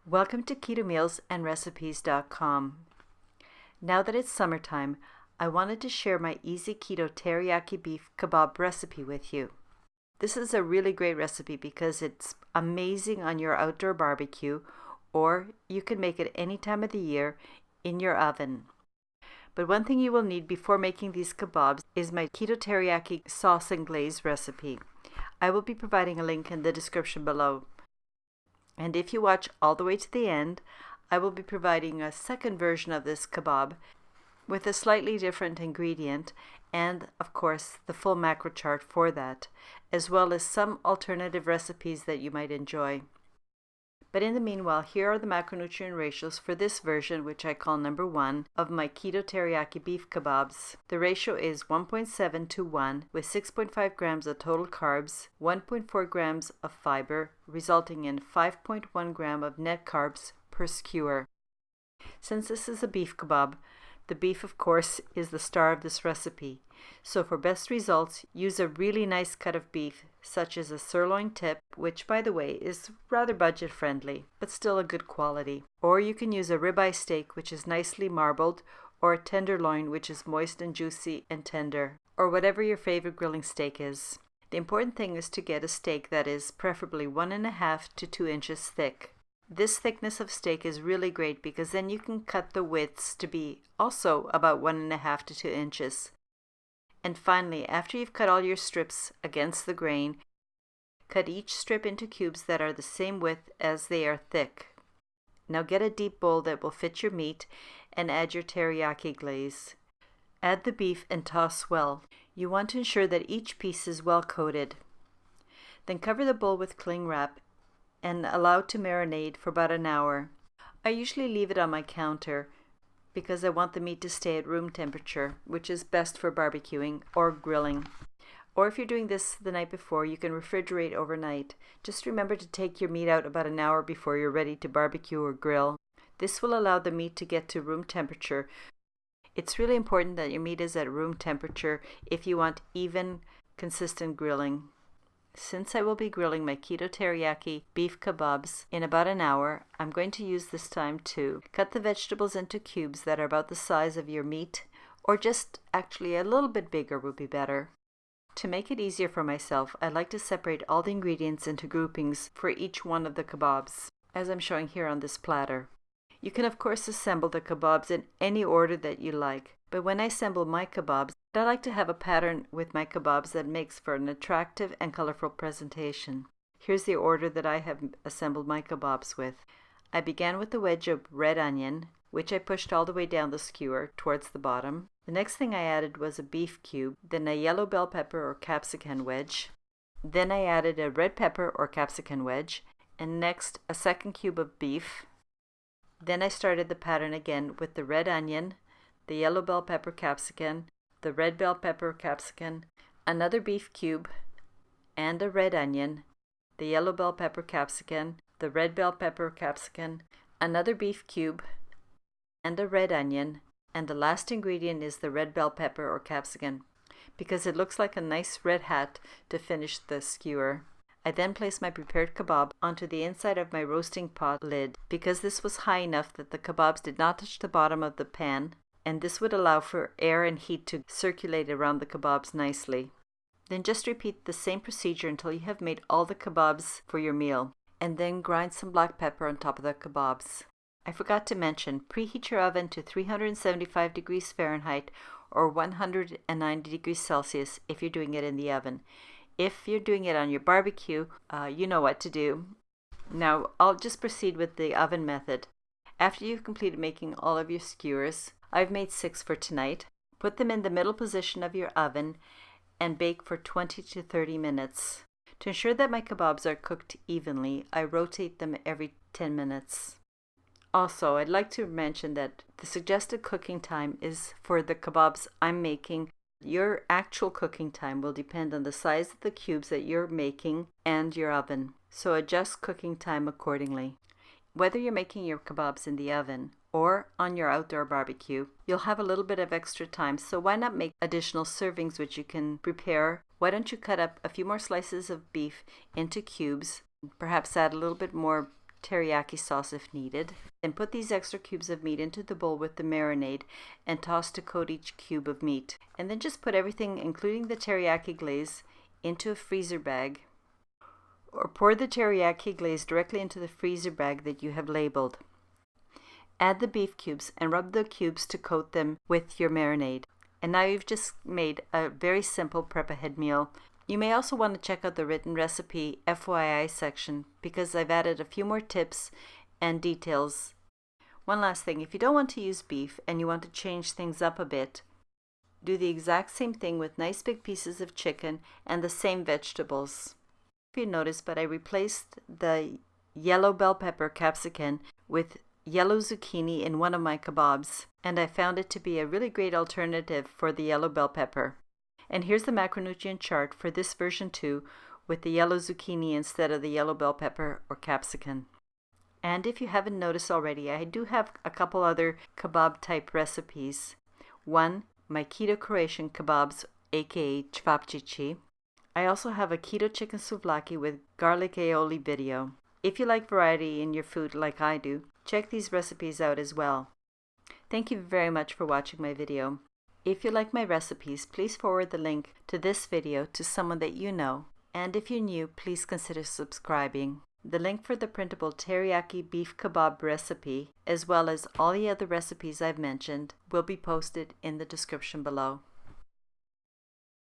Welcome to KetoMealsAndRecipes.com. Now that it's summertime, I wanted to share my easy keto teriyaki beef kebab recipe with you. This is a really great recipe because it's amazing on your outdoor barbecue, or you can make it any time of the year in your oven. But one thing you will need before making these kebabs is my keto teriyaki sauce and glaze recipe. I will be providing a link in the description below. And if you watch all the way to the end, I will be providing a second version of this kebab with a slightly different ingredient and, of course, the full macro chart for that, as well as some alternative recipes that you might enjoy. But in the meanwhile, here are the macronutrient ratios for this version, which I call number 1, of my keto teriyaki beef kebabs. The ratio is 1.7 to 1, with 6.5 grams of total carbs, 1.4 grams of fiber, resulting in 5.1 gram of net carbs per skewer. Since this is a beef kebab, the beef, of course, is the star of this recipe. So for best results, use a really nice cut of beef, such as a sirloin tip, which, by the way, is rather budget friendly, but still a good quality. Or you can use a ribeye steak, which is nicely marbled, or a tenderloin, which is moist and juicy and tender, or whatever your favorite grilling steak is. The important thing is to get a steak that is preferably 1.5 to 2 inches thick. This thickness of steak is really great because then you can cut the widths to be also about 1.5 to 2 inches. And finally, after you've cut all your strips against the grain, cut each strip into cubes that are the same width as they are thick. Now get a deep bowl that will fit your meat and add your teriyaki glaze. Add the beef and toss well. You want to ensure that each piece is well coated. Then cover the bowl with cling wrap and allow it to marinate for about an hour. I usually leave it on my counter because I want the meat to stay at room temperature, which is best for barbecuing or grilling. Or if you're doing this the night before, you can refrigerate overnight. Just remember to take your meat out about an hour before you're ready to barbecue or grill. This will allow the meat to get to room temperature. It's really important that your meat is at room temperature if you want even, consistent grilling. Since I will be grilling my keto teriyaki beef kebabs in about an hour, I'm going to use this time to cut the vegetables into cubes that are about the size of your meat, or just actually a little bit bigger would be better. To make it easier for myself, I like to separate all the ingredients into groupings for each one of the kebabs, as I'm showing here on this platter. You can of course assemble the kebabs in any order that you like, but when I assemble my kebabs, I like to have a pattern with my kebabs that makes for an attractive and colorful presentation. Here's the order that I have assembled my kebabs with. I began with a wedge of red onion, which I pushed all the way down the skewer towards the bottom. The next thing I added was a beef cube, then a yellow bell pepper or capsicum wedge. Then I added a red pepper or capsicum wedge, and next a second cube of beef. Then I started the pattern again with the red onion, the yellow bell pepper capsicum, the red bell pepper capsicum, another beef cube, and a red onion, the yellow bell pepper capsicum, the red bell pepper capsicum, another beef cube, and a red onion, and the last ingredient is the red bell pepper or capsicum, because it looks like a nice red hat to finish the skewer. I then placed my prepared kebab onto the inside of my roasting pot lid because this was high enough that the kebabs did not touch the bottom of the pan, and this would allow for air and heat to circulate around the kebabs nicely. Then just repeat the same procedure until you have made all the kebabs for your meal, and then grind some black pepper on top of the kebabs. I forgot to mention, preheat your oven to 375 degrees Fahrenheit or 190 degrees Celsius if you're doing it in the oven. If you're doing it on your barbecue, you know what to do. Now, I'll just proceed with the oven method. After you've completed making all of your skewers, I've made 6 for tonight. Put them in the middle position of your oven and bake for 20 to 30 minutes. To ensure that my kebabs are cooked evenly, I rotate them every 10 minutes. Also, I'd like to mention that the suggested cooking time is for the kebabs I'm making. Your actual cooking time will depend on the size of the cubes that you're making and your oven, so adjust cooking time accordingly. Whether you're making your kebabs in the oven or on your outdoor barbecue, you'll have a little bit of extra time, so why not make additional servings which you can prepare? Why don't you cut up a few more slices of beef into cubes, perhaps add a little bit more teriyaki sauce if needed. Then put these extra cubes of meat into the bowl with the marinade and toss to coat each cube of meat. And then just put everything, including the teriyaki glaze, into a freezer bag, or pour the teriyaki glaze directly into the freezer bag that you have labeled. Add the beef cubes and rub the cubes to coat them with your marinade. And now you've just made a very simple prep-ahead meal. You may also want to check out the written recipe FYI section because I've added a few more tips and details. One last thing, if you don't want to use beef and you want to change things up a bit, do the exact same thing with nice big pieces of chicken and the same vegetables. If you notice, but I replaced the yellow bell pepper capsicum with yellow zucchini in one of my kebabs, and I found it to be a really great alternative for the yellow bell pepper. And here's the macronutrient chart for this version 2 with the yellow zucchini instead of the yellow bell pepper or capsicum. And if you haven't noticed already, I do have a couple other kebab type recipes. One, my keto Croatian kebabs, aka cevapcici. I also have a keto chicken souvlaki with garlic aioli video. If you like variety in your food like I do, check these recipes out as well. Thank you very much for watching my video. If you like my recipes, please forward the link to this video to someone that you know. And if you're new, please consider subscribing. The link for the printable teriyaki beef kebab recipe, as well as all the other recipes I've mentioned, will be posted in the description below.